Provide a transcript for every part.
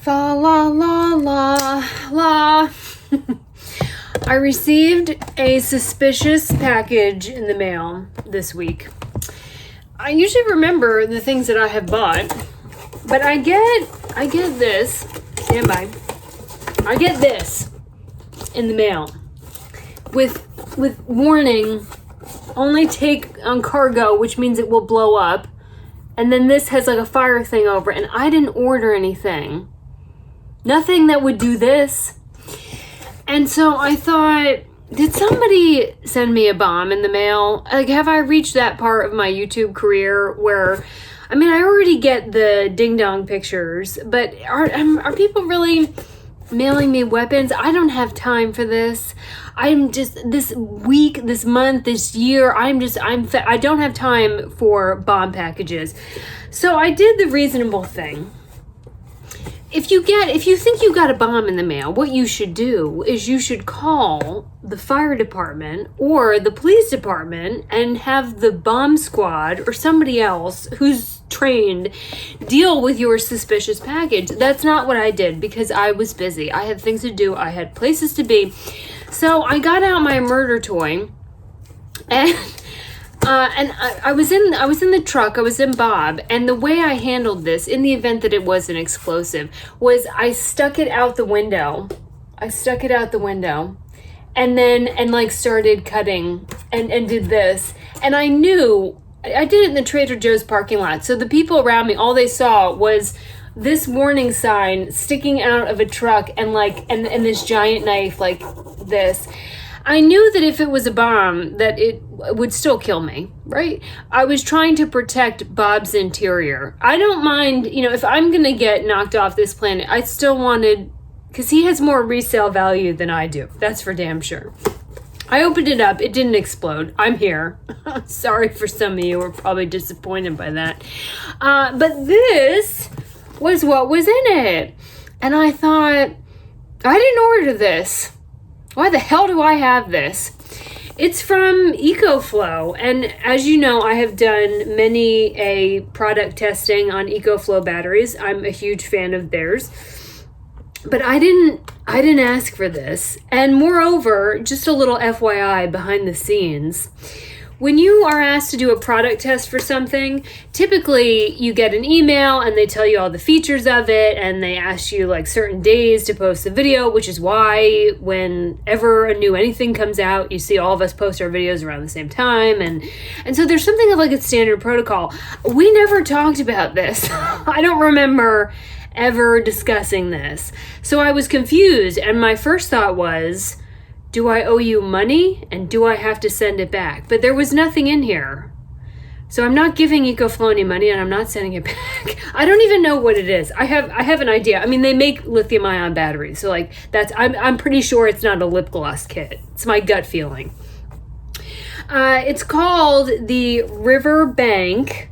Fa la la la la. I received a suspicious package in the mail this week. I usually remember the things that I have bought, but I get this. Stand by. I get this in the mail with warning, only take on cargo, which means it will blow up. And then this has like a fire thing over it, and I didn't order anything. Nothing that would do this. And so I thought, did somebody send me a bomb in the mail? Like, have I reached that part of my YouTube career where, I mean, I already get the ding-dong pictures, but are people really mailing me weapons? I don't have time for this. I'm just, this week, this month, this year, I don't have time for bomb packages. So I did the reasonable thing. If you think you got a bomb in the mail, what you should do is you should call the fire department or the police department and have the bomb squad or somebody else who's trained deal with your suspicious package. That's not what I did because I was busy. I had things to do. I had places to be. So I got out my murder toy and I was in the truck, I was in Bob, and the way I handled this, in the event that it was an explosive, was I stuck it out the window. And like started cutting and did this. And I knew, I did it in the Trader Joe's parking lot. So the people around me, all they saw was this warning sign sticking out of a truck and this giant knife like this. I knew that if it was a bomb, that it would still kill me, right? I was trying to protect Bob's interior. I don't mind, if I'm going to get knocked off this planet, I still wanted, because he has more resale value than I do. That's for damn sure. I opened it up. It didn't explode. I'm here. Sorry for some of you who are probably disappointed by that. But this was what was in it. And I thought, I didn't order this. Why the hell do I have this? It's from EcoFlow, and as you know, I have done many product testing on EcoFlow batteries. I'm a huge fan of theirs, but I didn't ask for this. And moreover, just a little FYI behind the scenes, when you are asked to do a product test for something, typically you get an email and they tell you all the features of it and they ask you like certain days to post the video, which is why whenever a new anything comes out, you see all of us post our videos around the same time. And so there's something of like a standard protocol. We never talked about this. I don't remember ever discussing this. So I was confused, and my first thought was, do I owe you money and do I have to send it back? But there was nothing in here. So I'm not giving EcoFlow any money and I'm not sending it back. I don't even know what it is. I have an idea. I mean, they make lithium ion batteries. So like I'm pretty sure it's not a lip gloss kit. It's my gut feeling. It's called the Riverbank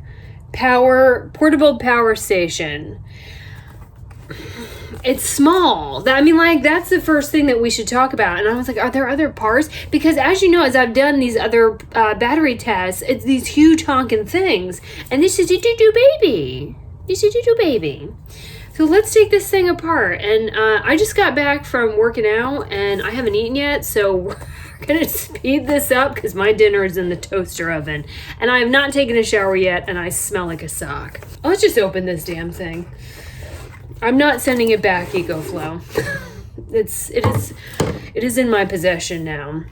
Portable Power Station. It's small. That's the first thing that we should talk about. And I was like, are there other parts? Because as you know, as I've done these other battery tests, it's these huge honking things. And this is a doo-doo baby. So let's take this thing apart. And I just got back from working out and I haven't eaten yet. So we're going to speed this up because my dinner is in the toaster oven. And I have not taken a shower yet and I smell like a sock. Let's just open this damn thing. I'm not sending it back, EcoFlow. It is in my possession now.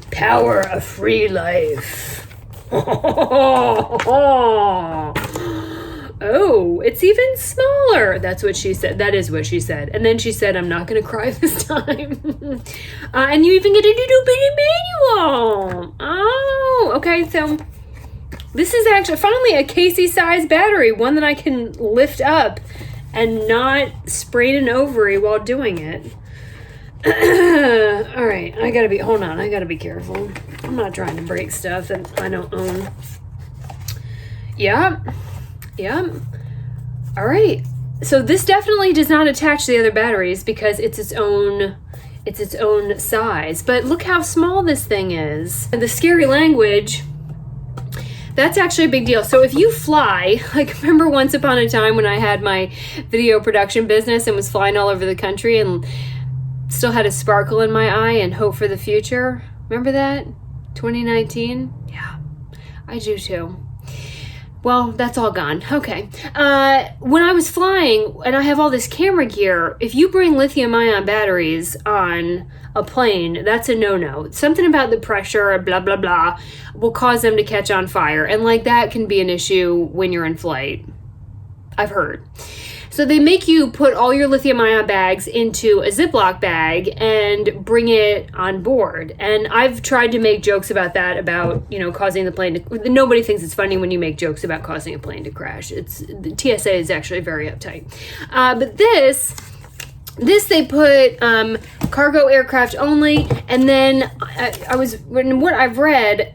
Power of free life. Oh, it's even smaller. That's what she said. That is what she said. And then she said, I'm not going to cry this time. And you even get a little bitty manual. Oh, okay. So this is actually finally a Casey-sized battery, one that I can lift up and not sprain an ovary while doing it. All right, I gotta be careful. I'm not trying to break stuff that I don't own. Yep. All right, so this definitely does not attach to the other batteries because it's its own size. But look how small this thing is. And the scary language That's actually a big deal. So if you fly, like remember once upon a time when I had my video production business and was flying all over the country and still had a sparkle in my eye and hope for the future? Remember that? 2019? Yeah, I do too. Well, that's all gone. Okay. When I was flying and I have all this camera gear, if you bring lithium-ion batteries on a plane, that's a no-no. Something about the pressure, blah, blah, blah, will cause them to catch on fire. And like that can be an issue when you're in flight. I've heard. So they make you put all your lithium-ion bags into a Ziploc bag and bring it on board. And I've tried to make jokes about that, about, you know, causing the plane to... Nobody thinks it's funny when you make jokes about causing a plane to crash. The TSA is actually very uptight. But this they put cargo aircraft only. And then what I've read...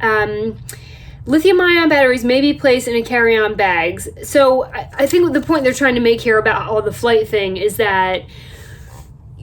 lithium-ion batteries may be placed in a carry-on bags. So I think the point they're trying to make here about all the flight thing is that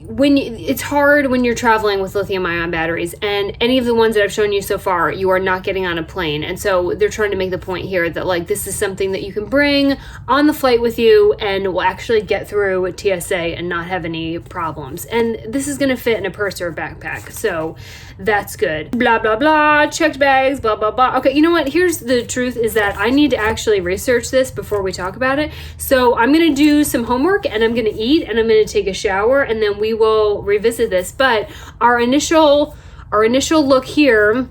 it's hard when you're traveling with lithium-ion batteries, and any of the ones that I've shown you so far, you are not getting on a plane. And so they're trying to make the point here that like this is something that you can bring on the flight with you and will actually get through TSA and not have any problems. And this is going to fit in a purse or a backpack, so that's good. Blah, blah, blah, checked bags, blah, blah, blah. Okay, you know what? Here's the truth is that I need to actually research this before we talk about it. So I'm going to do some homework and I'm going to eat and I'm going to take a shower and then we will revisit this. But our initial look here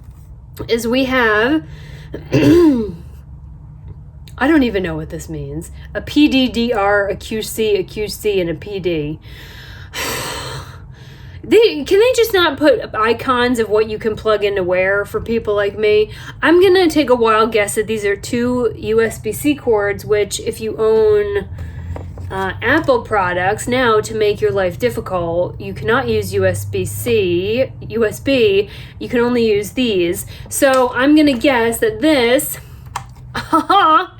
is we have, I don't even know what this means. A PDDR, a QC, and a PD. Can they just not put icons of what you can plug into where for people like me? I'm going to take a wild guess that these are two USB-C cords, which if you own Apple products now to make your life difficult, you cannot use USB, you can only use these. So I'm going to guess that this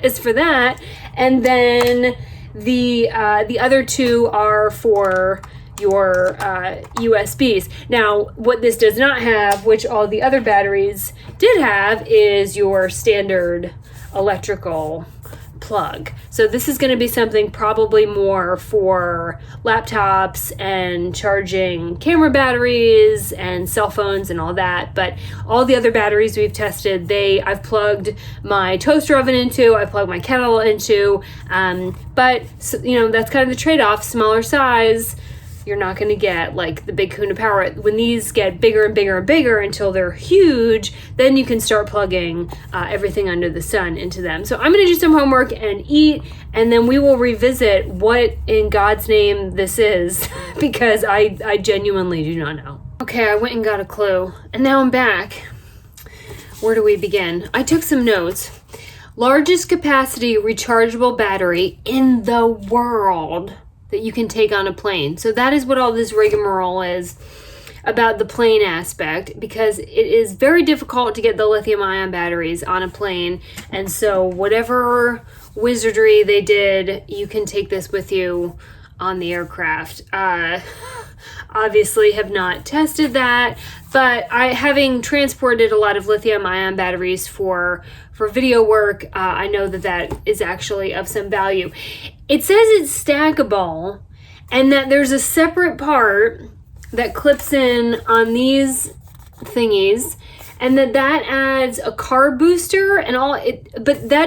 is for that, and then the other two are for your USBs. Now, what this does not have, which all the other batteries did have, is your standard electrical plug. So this is going to be something probably more for laptops and charging camera batteries and cell phones and all that. But all the other batteries we've tested, I've plugged my toaster oven into, I plugged my kettle into, but you know, that's kind of the trade-off. Smaller size, you're not going to get like the big Kuna power. When these get bigger and bigger and bigger until they're huge, then you can start plugging everything under the sun into them. So I'm going to do some homework and eat, and then we will revisit what in God's name this is, because I genuinely do not know. Okay, I went and got a clue, and now I'm back. Where do we begin? I took some notes. Largest capacity rechargeable battery in the world that you can take on a plane. So that is what all this rigmarole is about the plane aspect, because it is very difficult to get the lithium-ion batteries on a plane. And so whatever wizardry they did, you can take this with you on the aircraft. Obviously have not tested that, but having transported a lot of lithium-ion batteries for video work, I know that is actually of some value. It says it's stackable and that there's a separate part that clips in on these thingies, and that adds a car booster and all it, but I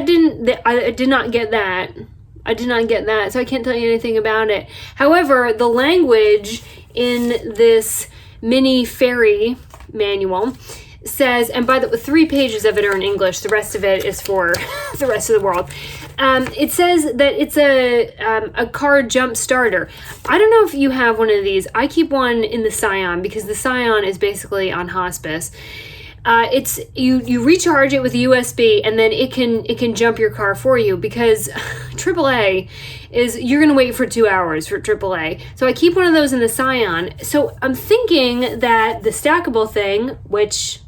did not get that. I did not get that, so I can't tell you anything about it. However, the language in this mini ferry manual says, and by the 3 pages of it are in English, the rest of it is for the rest of the world. It says that it's a car jump starter. I don't know if you have one of these. I keep one in the Scion because the Scion is basically on hospice. It's you recharge it with a USB, and then it can jump your car for you, because AAA is, you're gonna wait for 2 hours for AAA. So I keep one of those in the Scion. So I'm thinking that the stackable thing, which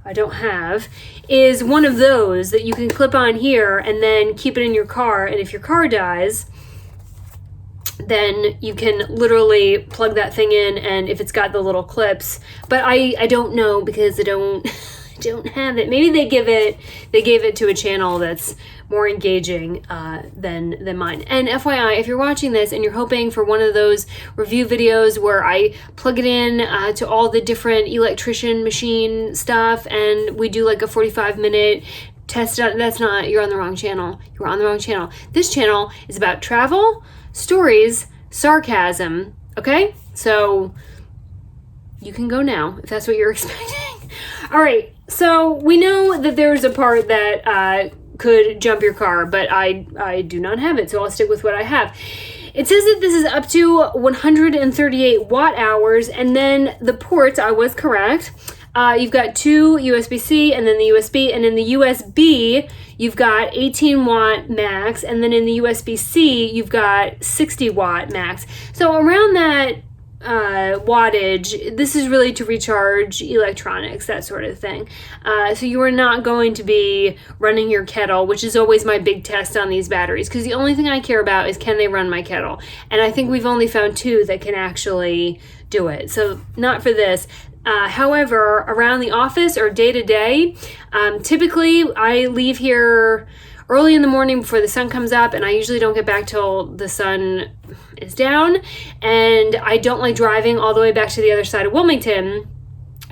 I don't have, is one of those that you can clip on here and then keep it in your car, and if your car dies, then you can literally plug that thing in, and if it's got the little clips, but I don't know, because I don't don't have it. Maybe they gave it to a channel that's more engaging than mine. And FYI, if you're watching this and you're hoping for one of those review videos where I plug it in to all the different electrician machine stuff and we do like a 45-minute test, that's not, you're on the wrong channel. You're on the wrong channel. This channel is about travel, stories, sarcasm, okay? So you can go now if that's what you're expecting. All right, so we know that there's a part that could jump your car, but I do not have it, so I'll stick with what I have. It says that this is up to 138 watt hours, and then the ports, I was correct. You've got 2 USB-C and then the USB, and in the USB, you've got 18 watt max, and then in the USB-C, you've got 60 watt max. So around that wattage, this is really to recharge electronics, that sort of thing. So you are not going to be running your kettle, which is always my big test on these batteries, because the only thing I care about is, can they run my kettle? And I think we've only found 2 that can actually do it. So not for this. However, around the office or day to day, typically I leave here early in the morning before the sun comes up, and I usually don't get back till the sun is down, and I don't like driving all the way back to the other side of Wilmington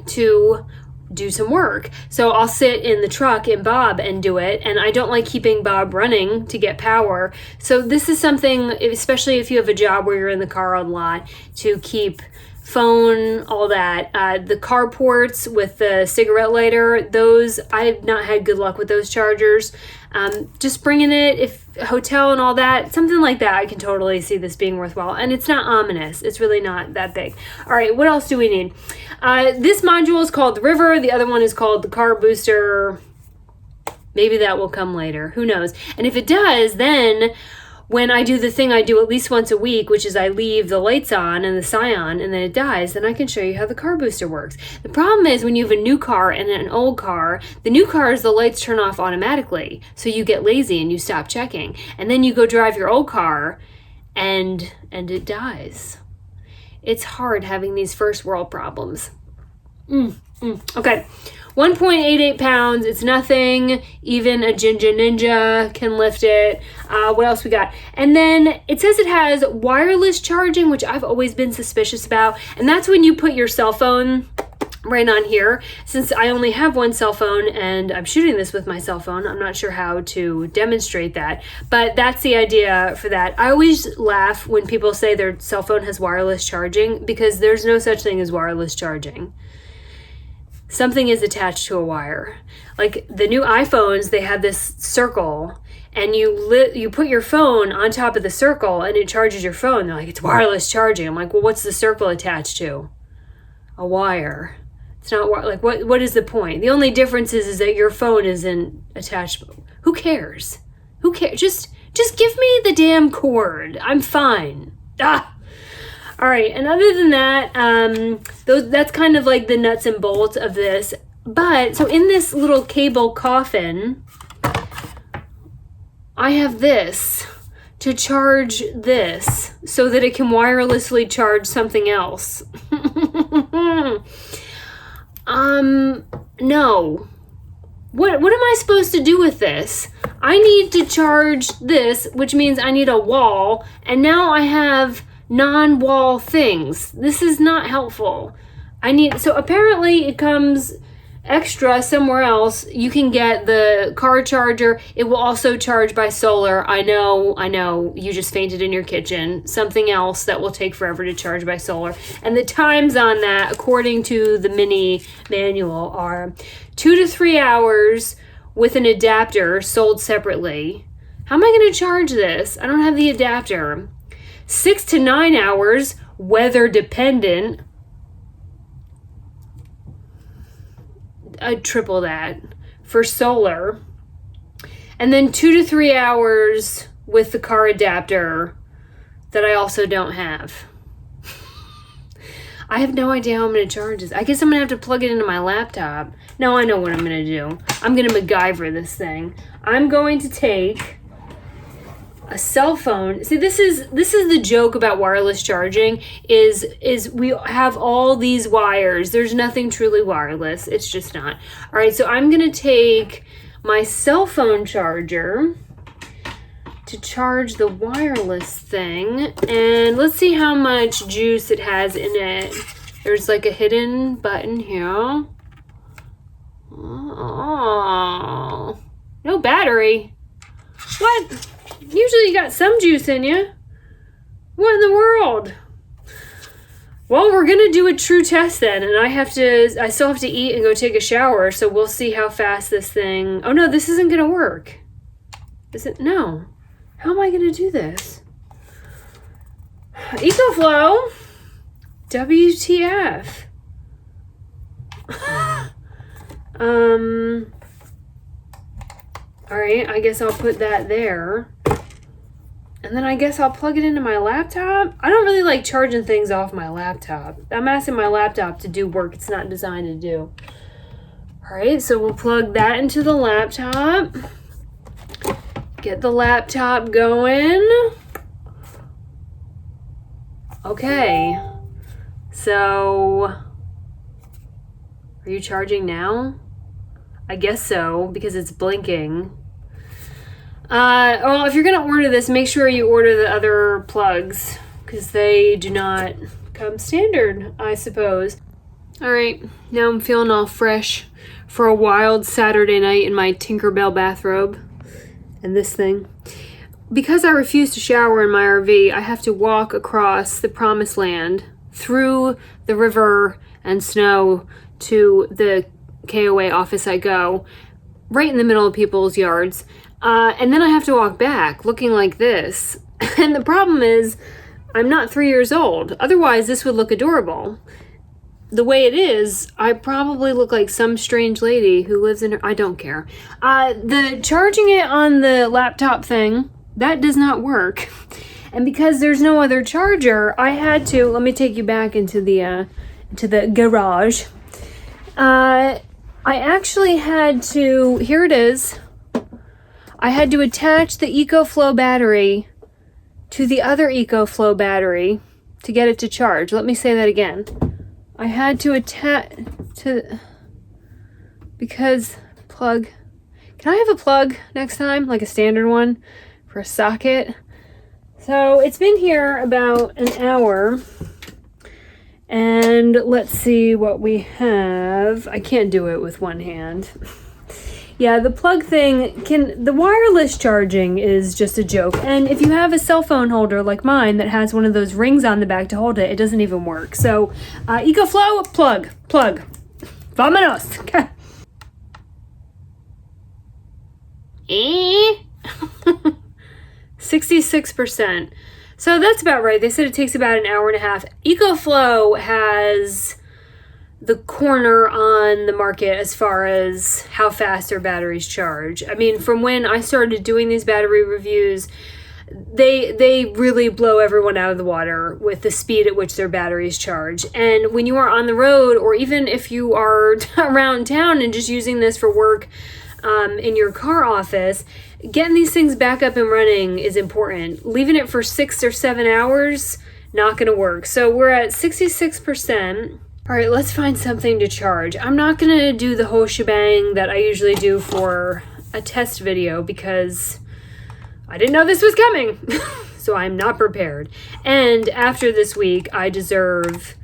to do some work. So I'll sit in the truck in Bob and do it, and I don't like keeping Bob running to get power. So this is something, especially if you have a job where you're in the car a lot, to keep phone, all that. The car ports with the cigarette lighter, those, I've not had good luck with those chargers. Just bringing it, if hotel and all that, something like that, I can totally see this being worthwhile. And it's not ominous. It's really not that big. All right, what else do we need? This module is called the River. The other one is called the Car Booster. Maybe that will come later. Who knows? And if it does, then when I do the thing I do at least once a week, which is I leave the lights on and the Scion and then it dies, then I can show you how the car booster works. The problem is when you have a new car and an old car, the new cars, the lights turn off automatically. So you get lazy and you stop checking. And then you go drive your old car and it dies. It's hard having these first world problems. Okay. 1.88 pounds, it's nothing. Even a Ginger Ninja can lift it. What else we got? And then it says it has wireless charging, which I've always been suspicious about. And that's when you put your cell phone right on here. Since I only have one cell phone and I'm shooting this with my cell phone, I'm not sure how to demonstrate that. But that's the idea for that. I always laugh when people say their cell phone has wireless charging, because there's no such thing as wireless charging. Something is attached to a wire. Like the new iPhones, they have this circle, and you put your phone on top of the circle and it charges your phone. They're like, it's wireless charging. I'm like, well, what's the circle attached to? A wire. It's not like, what is the point? The only difference is that your phone isn't attached. Who cares? Who cares? Just give me the damn cord. I'm fine. All right, and other than that, that's kind of like the nuts and bolts of this. But, so in this little cable coffin, I have this to charge this so that it can wirelessly charge something else. No. What am I supposed to do with this? I need to charge this, which means I need a wall, and now I have non-wall things. This is not helpful. So apparently it comes extra somewhere else. You can get the car charger. It will also charge by solar. I know, you just fainted in your kitchen. Something else that will take forever to charge by solar. And the times on that, according to the mini manual, are 2 to 3 hours with an adapter sold separately. How am I going to charge this? I don't have the adapter. 6 to 9 hours, weather dependent. I'd triple that for solar. And then 2 to 3 hours with the car adapter that I also don't have. I have no idea how I'm going to charge this. I guess I'm going to have to plug it into my laptop. No, I know what I'm going to do. I'm going to MacGyver this thing. I'm going to take a cell phone. See, this is the joke about wireless charging is we have all these wires. There's nothing truly wireless. It's just not. All right, so I'm going to take my cell phone charger to charge the wireless thing, and let's see how much juice it has in it. There's like a hidden button here. Oh, no battery. What? Usually you got some juice in you. What in the world? Well, we're gonna do a true test then, and I still have to eat and go take a shower, so we'll see how fast this thing. Oh no, this isn't gonna work. Is it? No. How am I gonna do this? EcoFlow. WTF. All right, I guess I'll put that there. And then I guess I'll plug it into my laptop. I don't really like charging things off my laptop. I'm asking my laptop to do work it's not designed to do. All right, so we'll plug that into the laptop. Get the laptop going. Okay. So, are you charging now? I guess so, because it's blinking. Well, if you're going to order this, make sure you order the other plugs, because they do not come standard, I suppose. All right, now I'm feeling all fresh for a wild Saturday night in my Tinkerbell bathrobe and this thing. Because I refuse to shower in my RV, I have to walk across the promised land, through the river and snow to the KOA office I go, right in the middle of people's yards. And then I have to walk back looking like this. And the problem is, I'm not 3 years old. Otherwise, this would look adorable. The way it is, I probably look like some strange lady who lives in her... I don't care. The charging it on the laptop thing, that does not work. And because there's no other charger, I had to... Let me take you back into the garage. I actually had to... Here it is. I had to attach the EcoFlow battery to the other EcoFlow battery to get it to charge. Let me say that again. I had to attach to... Because plug... Can I have a plug next time? Like a standard one for a socket? So it's been here about an hour. And let's see what we have. I can't do it with one hand. Yeah, the plug thing the wireless charging is just a joke. And if you have a cell phone holder like mine that has one of those rings on the back to hold it, it doesn't even work. So, EcoFlow, plug. Vámonos. 66%. So that's about right. They said it takes about an hour and a half. EcoFlow has the corner on the market as far as how fast their batteries charge. I mean, from when I started doing these battery reviews, they really blow everyone out of the water with the speed at which their batteries charge. And when you are on the road, or even if you are around town and just using this for work in your car office, getting these things back up and running is important. Leaving it for 6 or 7 hours, not going to work. So we're at 66%. All right, let's find something to charge. I'm not going to do the whole shebang that I usually do for a test video because I didn't know this was coming. So I'm not prepared. And after this week, I deserve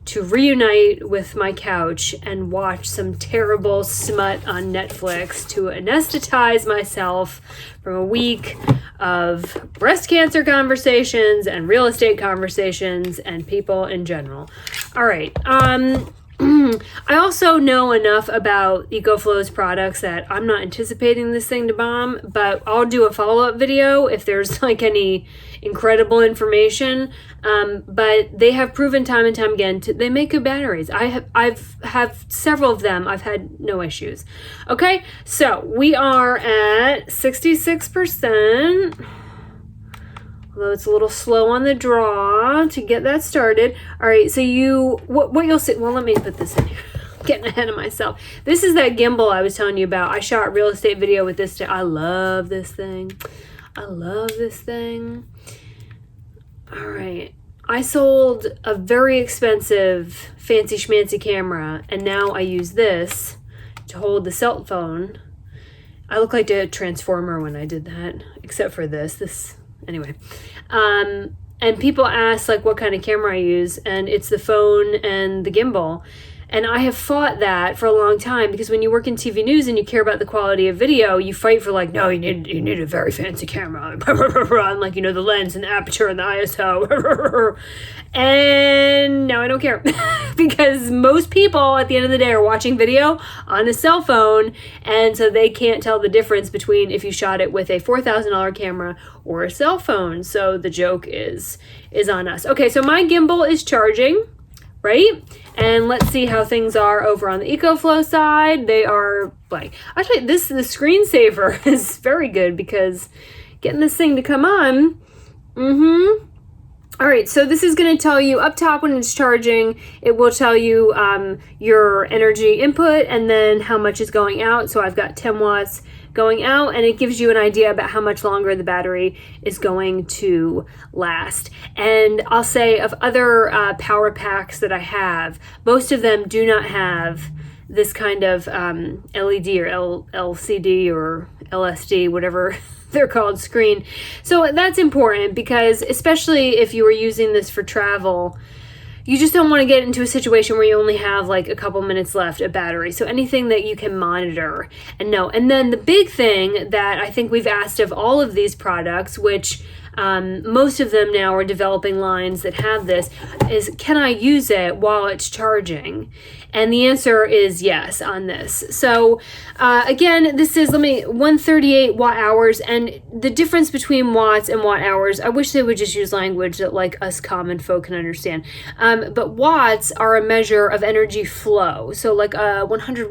to reunite with my couch and watch some terrible smut on Netflix to anesthetize myself from a week of breast cancer conversations and real estate conversations and people in general. All right. I also know enough about EcoFlow's products that I'm not anticipating this thing to bomb, but I'll do a follow-up video if there's like any incredible information. But they have proven time and time again they make good batteries. I've several of them. I've had no issues. Okay, so we are at 66%. Although it's a little slow on the draw to get that started. All right, so what you'll see, well, let me put this in here. I'm getting ahead of myself. This is that gimbal I was telling you about. I shot a real estate video with this. I love this thing. I love this thing. All right. I sold a very expensive fancy schmancy camera, and now I use this to hold the cell phone. I look like a transformer when I did that, except for this, anyway. And people ask like what kind of camera I use, and it's the phone and the gimbal. And I have fought that for a long time, because when you work in TV news and you care about the quality of video, you fight for like, no, you need a very fancy camera. And like, the lens and the aperture and the ISO. And now I don't care because most people at the end of the day are watching video on a cell phone. And so they can't tell the difference between if you shot it with a $4,000 camera or a cell phone. So the joke is on us. Okay, so my gimbal is charging, right? And let's see how things are over on the EcoFlow side. They are blank. Actually, the screensaver is very good because getting this thing to come on. All right, so this is going to tell you up top when it's charging. It will tell you your energy input and then how much is going out. So I've got 10 watts going out, and it gives you an idea about how much longer the battery is going to last. And I'll say of other power packs that I have, most of them do not have this kind of LED or LCD or LSD, whatever they're called, screen. So that's important because especially if you were using this for travel, you just don't want to get into a situation where you only have like a couple minutes left of battery. So anything that you can monitor and know. And then the big thing that I think we've asked of all of these products, which most of them now are developing lines that have this, is can I use it while it's charging? And the answer is yes on this. So again, this is 138 watt hours, and the difference between watts and watt hours, I wish they would just use language that like us common folk can understand. But watts are a measure of energy flow. So like a 100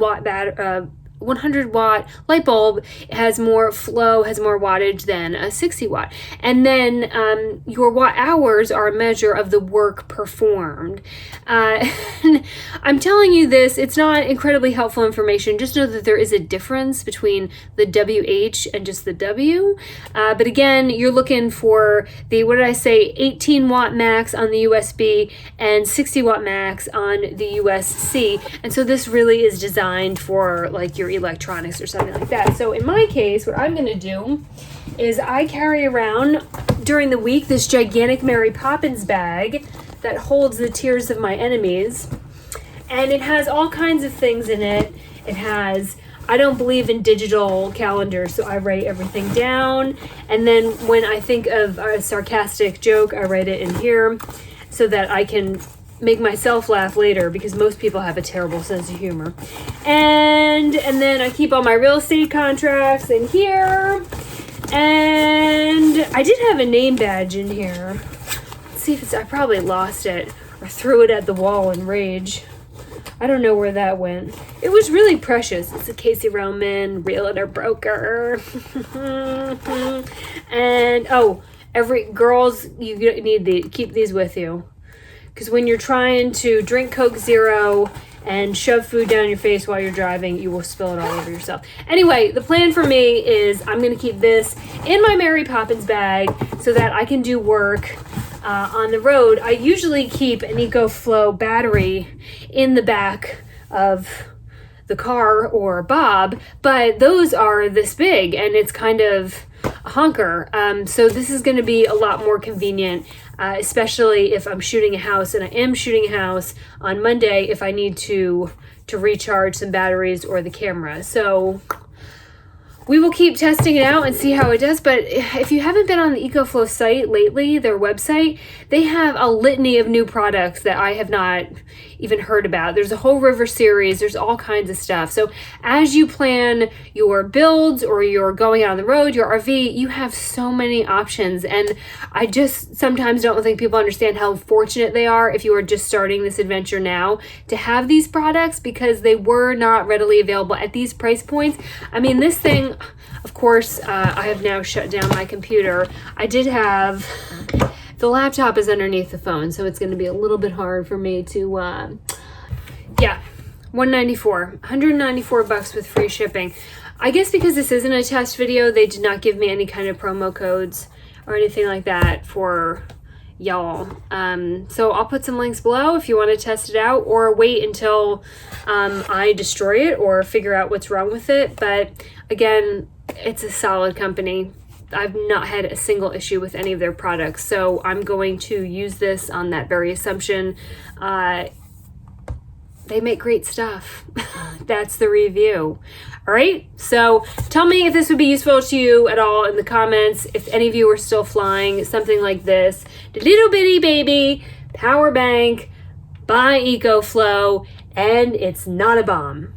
watt light bulb has more flow, has more wattage than a 60 watt. And then your watt hours are a measure of the work performed. I'm telling you this, it's not incredibly helpful information. Just know that there is a difference between the WH and just the W. But again, you're looking for the, 18 watt max on the USB and 60 watt max on the USB-C. And so this really is designed for like your electronics or something like that. So in my case, what I'm going to do is I carry around during the week this gigantic Mary Poppins bag that holds the tears of my enemies, and it has all kinds of things in it. It has, I don't believe in digital calendars, so I write everything down, and then when I think of a sarcastic joke, I write it in here so that I can make myself laugh later, because most people have a terrible sense of humor. And then I keep all my real estate contracts in here. And I did have a name badge in here. Let's see if I probably lost it or threw it at the wall in rage. I don't know where that went. It was really precious. It's a Casey Roman realtor broker. And girls, you need to keep these with you. Because when you're trying to drink Coke Zero and shove food down your face while you're driving, you will spill it all over yourself. Anyway, the plan for me is I'm going to keep this in my Mary Poppins bag so that I can do work on the road. I usually keep an EcoFlow battery in the back of the car or Bob, but those are this big and it's kind of a honker. So this is going to be a lot more convenient, especially if I'm shooting a house, and I am shooting a house on Monday if I need to recharge some batteries or the camera. So we will keep testing it out and see how it does. But if you haven't been on the EcoFlow site lately, their website, they have a litany of new products that I have not even heard about. There's a whole river series. There's all kinds of stuff. So as you plan your builds or you're going out on the road, your RV, you have so many options. And I just sometimes don't think people understand how fortunate they are if you are just starting this adventure now to have these products, because they were not readily available at these price points. I mean, this thing, of course, I have now shut down my computer. I did have, the laptop is underneath the phone, so it's going to be a little bit hard for me to, $194 with free shipping. I guess because this isn't a test video, they did not give me any kind of promo codes or anything like that for y'all. So I'll put some links below if you want to test it out, or wait until I destroy it or figure out what's wrong with it. But again, it's a solid company. I've not had a single issue with any of their products, so I'm going to use this on that very assumption. They make great stuff. That's the review. All right, so tell me if this would be useful to you at all in the comments. If any of you are still flying something like this, the little bitty baby power bank by EcoFlow, and it's not a bomb.